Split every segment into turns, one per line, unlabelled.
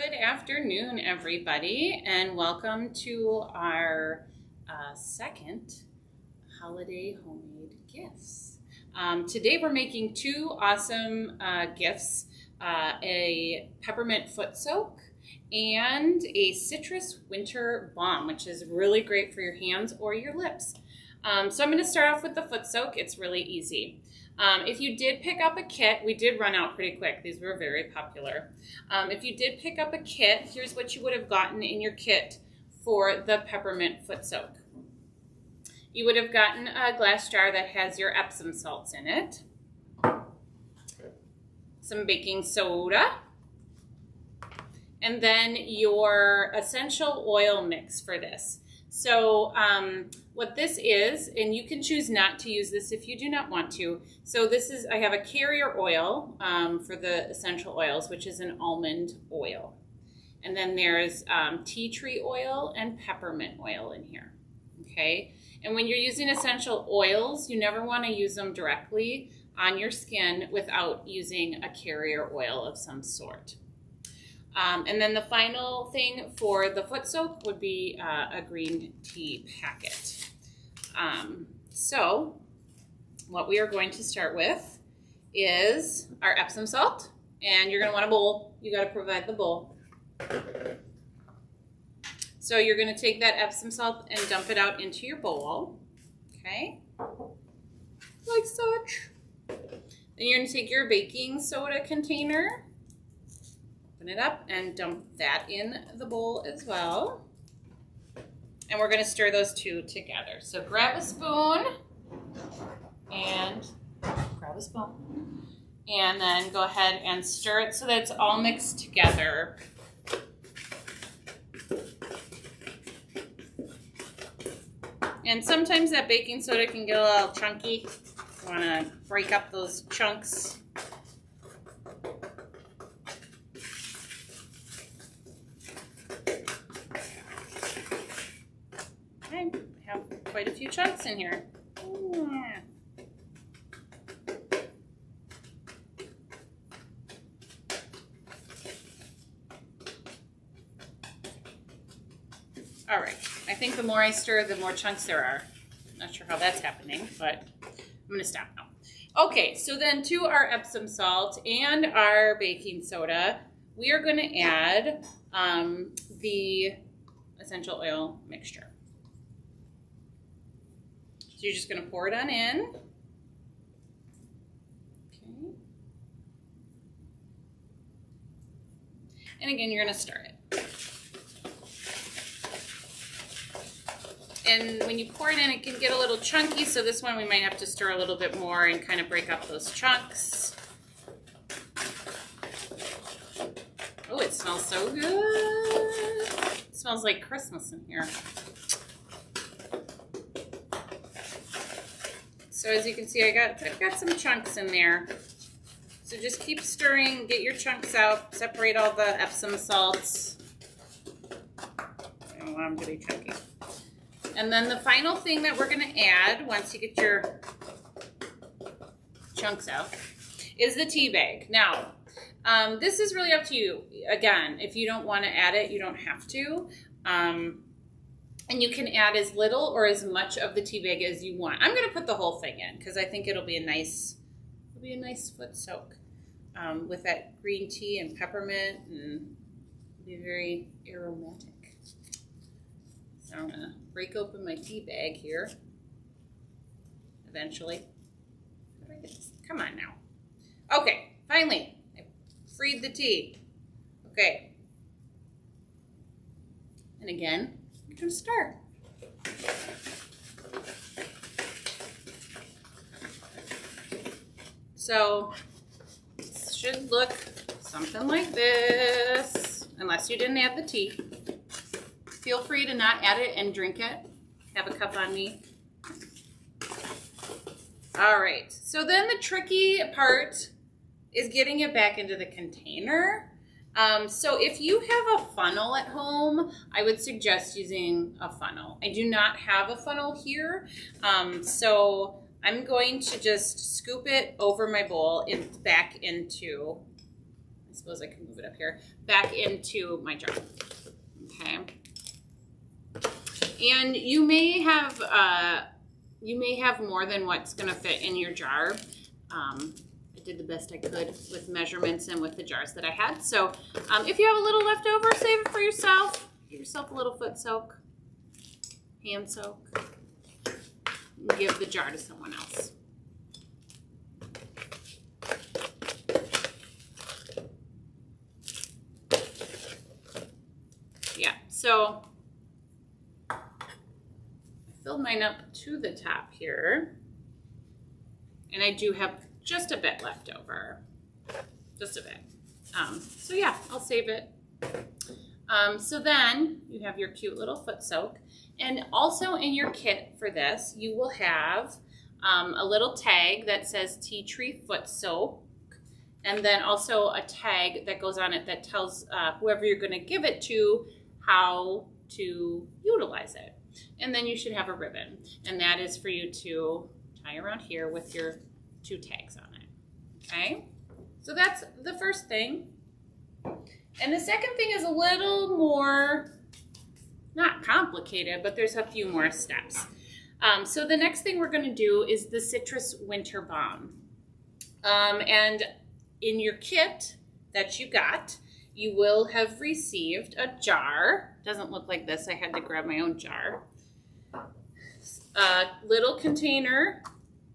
Good afternoon, everybody, and welcome to our second holiday homemade gifts. Today we're making two awesome gifts, a peppermint foot soak and a citrus winter balm, which is really great for your hands or your lips. So I'm going to start off with the foot soak. It's really easy. If you did pick up a kit, we did run out pretty quick. These were very popular. If you did pick up a kit, here's what you would have gotten in your kit for the peppermint foot soak. You would have gotten a glass jar that has your epsom salts in it, some baking soda, and then your essential oil mix for this. So what this is, and you can choose not to use this if you do not want to. So this is, I have a carrier oil for the essential oils, which is an almond oil. And then there's tea tree oil and peppermint oil in here, okay? And when you're using essential oils, you never want to use them directly on your skin without using a carrier oil of some sort. And then the final thing for the foot soak would be a green tea packet. So what we are going to start with is our epsom salt, and you're going to want a bowl. You got to provide the bowl. So you're going to take that epsom salt and dump it out into your bowl, okay, like such. Then you're going to take your baking soda container, open it up, and dump that in the bowl as well. And we're going to stir those two together. So grab a spoon and then go ahead and stir it so that it's all mixed together. And sometimes that baking soda can get a little chunky. You want to break up those chunks. I have quite a few chunks in here. All right, I think the more I stir, the more chunks there are. Not sure how that's happening, but I'm gonna stop now. Okay, so then to our Epsom salt and our baking soda, we are gonna add the essential oil mixture. So you're just gonna pour it on in. Okay. And again, you're gonna stir it. And when you pour it in, it can get a little chunky, so this one we might have to stir a little bit more and kind of break up those chunks. Oh, it smells so good. It smells like Christmas in here. So as you can see, I've got some chunks in there. So just keep stirring, get your chunks out, separate all the Epsom salts. I don't want them to be chunky. And then the final thing that we're going to add, once you get your chunks out, is the tea bag. Now, this is really up to you. Again, if you don't want to add it, you don't have to. And you can add as little or as much of the tea bag as you want. I'm going to put the whole thing in because I think it'll be a nice foot soak with that green tea and peppermint, and it'll be very aromatic. So I'm going to break open my tea bag here, eventually. Come on now. Okay, finally, I freed the tea. Okay. And again, you're going to stir. So it should look something like this, unless you didn't add the tea. Feel free to not add it and drink it. Have a cup on me. All right, so then the tricky part is getting it back into the container. So if you have a funnel at home, I would suggest using a funnel. I do not have a funnel here, so I'm going to just scoop it over my bowl and back into this suppose I can move it up here, back into my jar. Okay. And you may have more than what's going to fit in your jar. I did the best I could with measurements and with the jars that I had. So if you have a little left over, save it for yourself. Give yourself a little foot soak, hand soak, and give the jar to someone else. Yeah, so I filled mine up to the top here, and I do have just a bit left over, just a bit. So yeah, I'll save it. So then you have your cute little foot soak, and also in your kit for this, you will have a little tag that says tea tree foot soak, and then also a tag that goes on it that tells whoever you're going to give it to how to utilize it. And then you should have a ribbon, and that is for you to tie around here with your 2 tags on it. Okay, so that's the first thing. And the second thing is a little more, not complicated, but there's a few more steps. So the next thing we're going to do is the citrus winter balm. And in your kit that you got, you will have received a jar. Doesn't look like this. I had to grab my own jar. A little container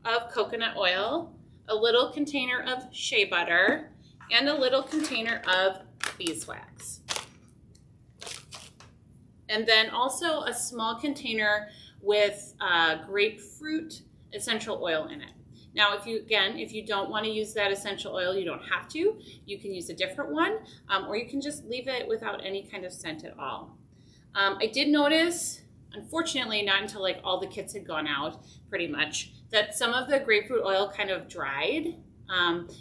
of coconut oil, a little container of shea butter, and a little container of beeswax. And then also a small container with grapefruit essential oil in it. Now, if you don't want to use that essential oil, you don't have to. You can use a different one, or you can just leave it without any kind of scent at all. I did notice, unfortunately, not until like all the kits had gone out, pretty much, that some of the grapefruit oil kind of dried.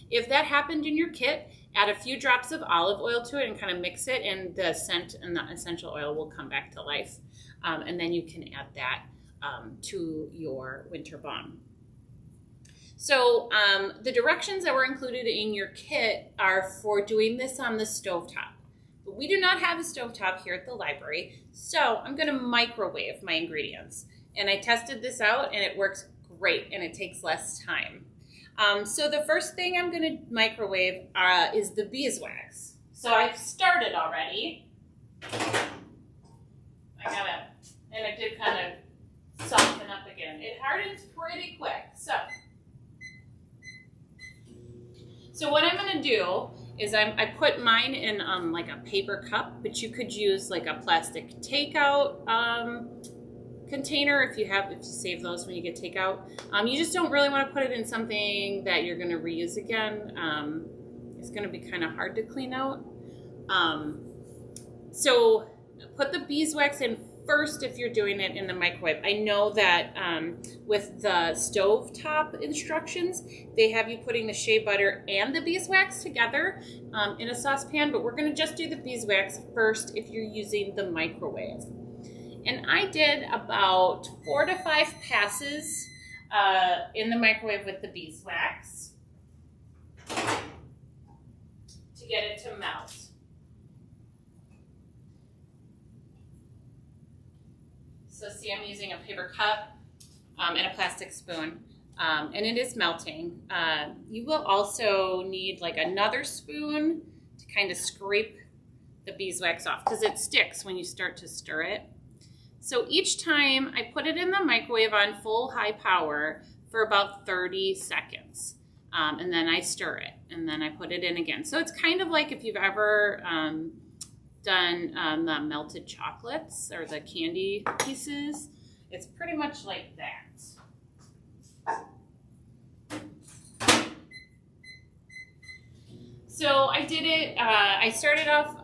If that happened in your kit, add a few drops of olive oil to it and kind of mix it, and the scent and the essential oil will come back to life. And then you can add that to your winter balm. So the directions that were included in your kit are for doing this on the stovetop. But we do not have a stovetop here at the library, so I'm going to microwave my ingredients. And I tested this out, and it works great, and it takes less time. So the first thing I'm going to microwave is the beeswax. So I've started already. And it did kind of soften up again. It hardens pretty quick. So what I'm going to do is I put mine in like a paper cup, but you could use like a plastic takeout container if you save those when you get takeout. You just don't really want to put it in something that you're going to reuse again. It's going to be kind of hard to clean out. So put the beeswax in first if you're doing it in the microwave. I know that with the stovetop instructions, they have you putting the shea butter and the beeswax together in a saucepan, but we're going to just do the beeswax first if you're using the microwave. And I did about 4 to 5 passes in the microwave with the beeswax to get it to melt. So see, I'm using a paper cup and a plastic spoon, and it is melting. You will also need like another spoon to kind of scrape the beeswax off because it sticks when you start to stir it. So each time I put it in the microwave on full high power for about 30 seconds. And then I stir it, and then I put it in again. So it's kind of like if you've ever done the melted chocolates or the candy pieces. It's pretty much like that. So I did it, I started off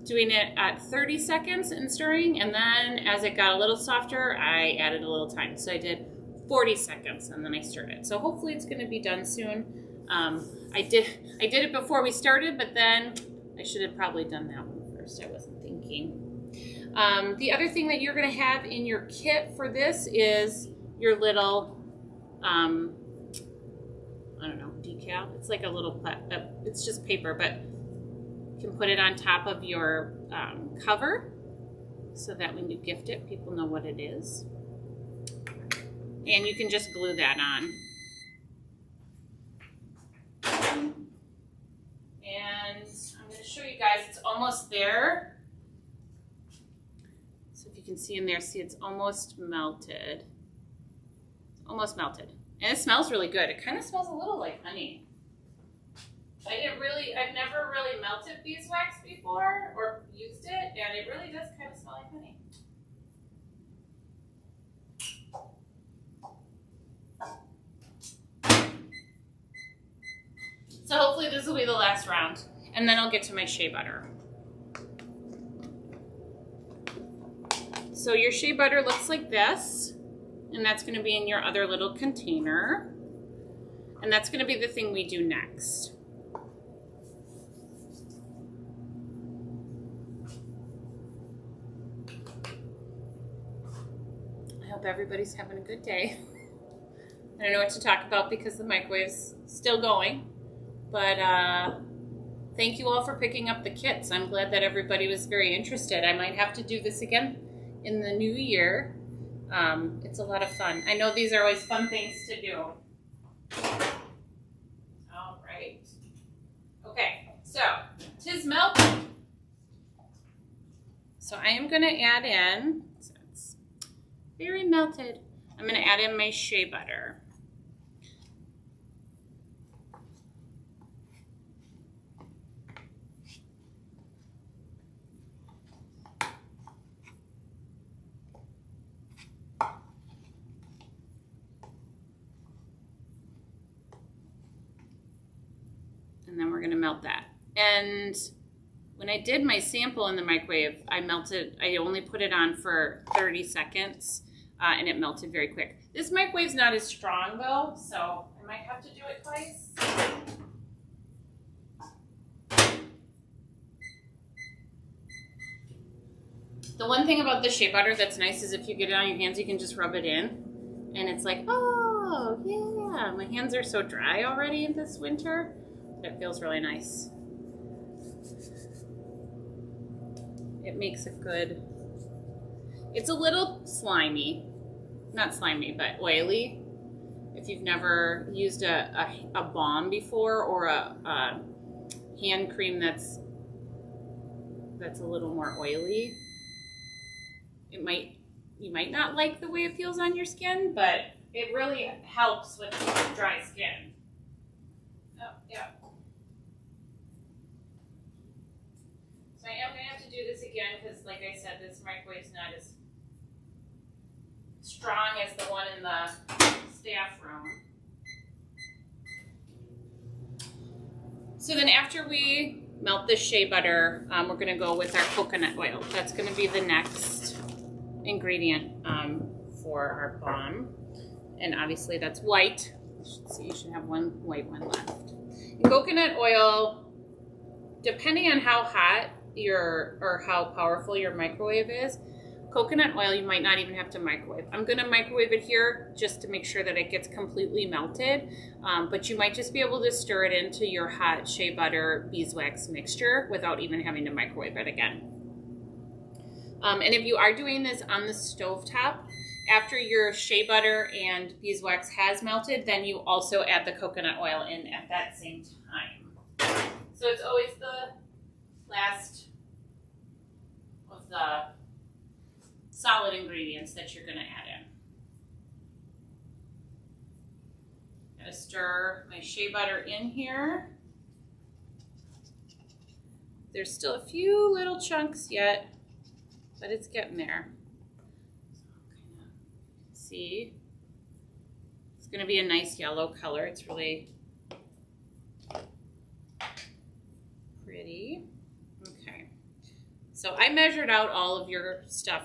doing it at 30 seconds and stirring, and then as it got a little softer, I added a little time. So I did 40 seconds and then I stirred it. So hopefully it's going to be done soon. I did it before we started, but then I should have probably done that one first. I wasn't thinking. The other thing that you're going to have in your kit for this is your little, I don't know, decal. It's like a little, it's just paper, but You can put it on top of your cover so that when you gift it, people know what it is. And you can just glue that on. And I'm going to show you guys, it's almost there. So if you can see in there, see it's almost melted. Almost melted. And it smells really good. It kind of smells a little like honey. I've never really melted beeswax before or used it, and it really does kind of smell like honey. So hopefully this will be the last round, and then I'll get to my shea butter. So your shea butter looks like this, and that's going to be in your other little container, and that's going to be the thing we do next. I hope everybody's having a good day. I don't know what to talk about because the microwave's still going. But thank you all for picking up the kits. I'm glad that everybody was very interested. I might have to do this again in the new year. It's a lot of fun. I know these are always fun things to do. All right. Okay, so 'tis melting. So I am going to add in, so it's very melted, I'm going to add in my shea butter. And then we're going to melt that. And when I did my sample in the microwave, I only put it on for 30 seconds and it melted very quick. This microwave's not as strong though, so I might have to do it twice. The one thing about the shea butter that's nice is if you get it on your hands, you can just rub it in. And it's like, oh yeah, my hands are so dry already in this winter. It feels really nice. It makes a good, it's a little slimy, not slimy, but oily. If you've never used a balm before or a hand cream that's a little more oily, you might not like the way it feels on your skin, but it really helps with dry skin. Oh, yeah. So I am going to have to do this again because, like I said, this microwave's not as strong as the one in the staff room. So then after we melt the shea butter, we're going to go with our coconut oil. That's going to be the next ingredient for our balm. And obviously that's white. You should have one white one left. And coconut oil, depending on how hot or how powerful your microwave is, coconut oil you might not even have to microwave. I'm going to microwave it here just to make sure that it gets completely melted, but you might just be able to stir it into your hot shea butter beeswax mixture without even having to microwave it again. And if you are doing this on the stovetop, after your shea butter and beeswax has melted, then you also add the coconut oil in at that same time. So it's always the last of the solid ingredients that you're going to add in. Gotta stir my shea butter in here. There's still a few little chunks yet, but it's getting there. See, it's going to be a nice yellow color. It's really pretty. Okay, so I measured out all of your stuff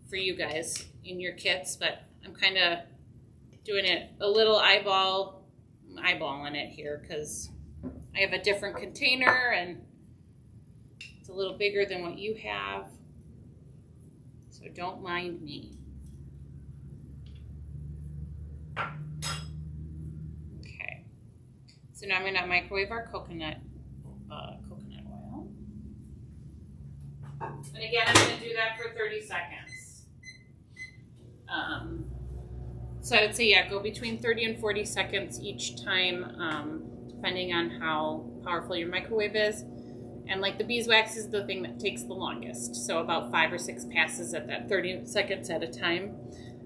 for you guys in your kits, but I'm kind of doing it a little eyeballing it here because I have a different container and it's a little bigger than what you have, so don't mind me. Okay, so now I'm going to microwave our coconut oil. And again, I'm going to do that for 30 seconds. So I would say, yeah, go between 30 and 40 seconds each time, depending on how powerful your microwave is. And like the beeswax is the thing that takes the longest. So about 5 or 6 passes at that 30 seconds at a time.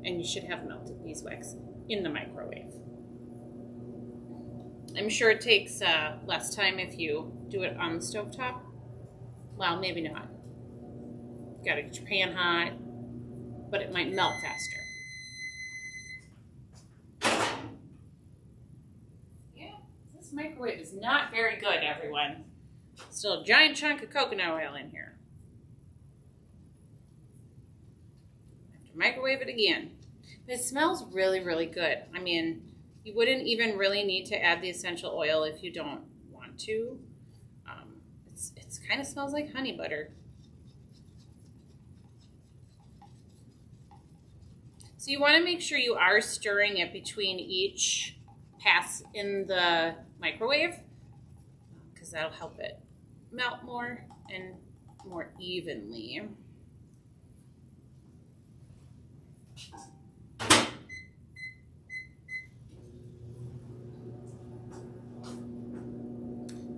And you should have melted beeswax in the microwave. I'm sure it takes less time if you do it on the stovetop. Well, maybe not. You gotta get your pan hot, but it might melt faster. Yeah, this microwave is not very good, everyone. Still a giant chunk of coconut oil in here. I have to microwave it again. But it smells really, really good. I mean, you wouldn't even really need to add the essential oil if you don't want to. It kind of smells like honey butter. So you want to make sure you are stirring it between each pass in the microwave, because that'll help it melt more and more evenly.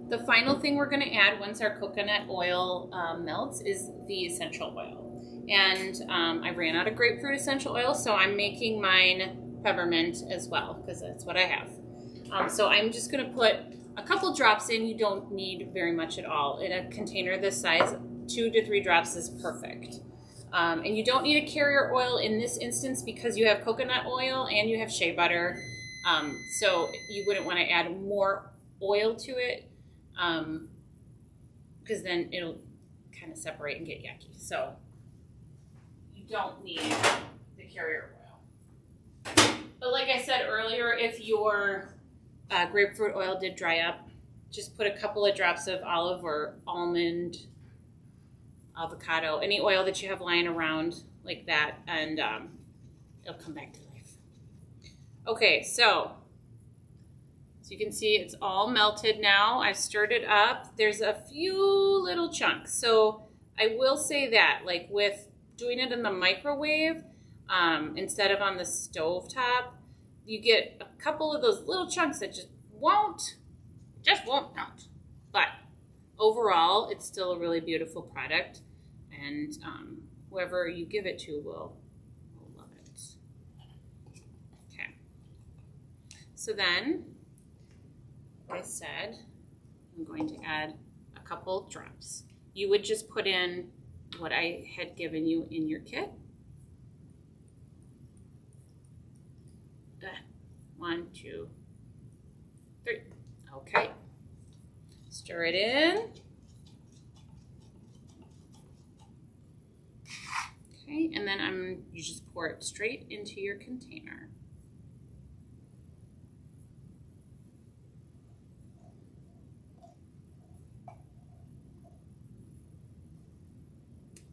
The final thing we're going to add once our coconut oil melts is the essential oil. And I ran out of grapefruit essential oil, so I'm making mine peppermint as well, because that's what I have. So I'm just going to put a couple drops in. You don't need very much at all. In a container this size, 2 to 3 drops is perfect. And you don't need a carrier oil in this instance because you have coconut oil and you have shea butter. So you wouldn't want to add more oil to it, because then it'll kind of separate and get yucky. So you don't need the carrier oil. But like I said earlier, if your grapefruit oil did dry up, just put a couple of drops of olive or almond, avocado, any oil that you have lying around like that, and it'll come back to life. Okay, so you can see it's all melted now. I've stirred it up. There's a few little chunks. So I will say that, like with doing it in the microwave instead of on the stovetop, you get a couple of those little chunks that just won't melt. But overall, it's still a really beautiful product, and whoever you give it to will love it. Okay. So then, like I said, I'm going to add a couple drops. You would just put in what I had given you in your kit. 1, 2, 3. Okay. Stir it in. Okay, and then you just pour it straight into your container.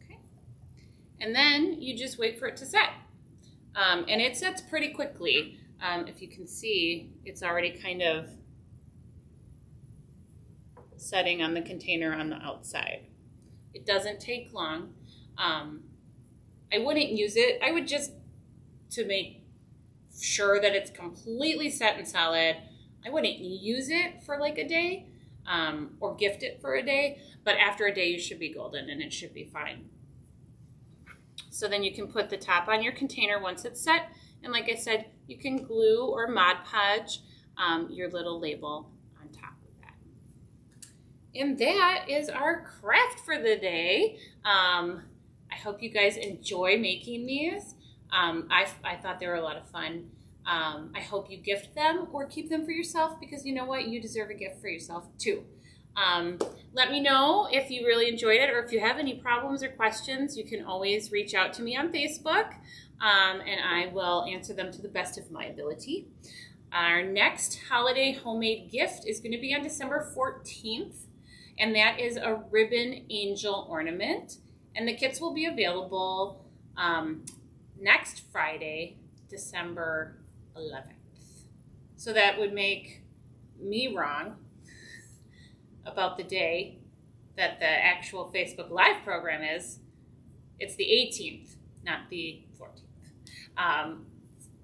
Okay. And then you just wait for it to set. And it sets pretty quickly. If you can see, it's already kind of setting on the container on the outside. It doesn't take long. I wouldn't use it. I would just, to make sure that it's completely set and solid, I wouldn't use it for like a day or gift it for a day. But after a day, you should be golden and it should be fine. So then you can put the top on your container once it's set. And like I said, you can glue or Mod Podge your little label on top of that. And that is our craft for the day. I hope you guys enjoy making these. I thought they were a lot of fun. I hope you gift them or keep them for yourself, because you know what? You deserve a gift for yourself too. Let me know if you really enjoyed it, or if you have any problems or questions. You can always reach out to me on Facebook, and I will answer them to the best of my ability. Our next holiday homemade gift is going to be on December 14th, and that is a ribbon angel ornament. And the kits will be available next Friday, December 11th. So that would make me wrong about the day, that the actual Facebook Live program is. It's the 18th, not the 14th.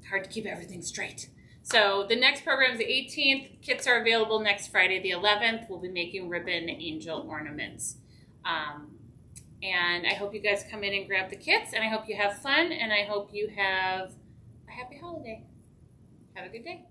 Hard to keep everything straight. So the next program is the 18th. Kits are available next Friday, the 11th. We'll be making ribbon angel ornaments. And I hope you guys come in and grab the kits, and I hope you have fun, and I hope you have a happy holiday. Have a good day.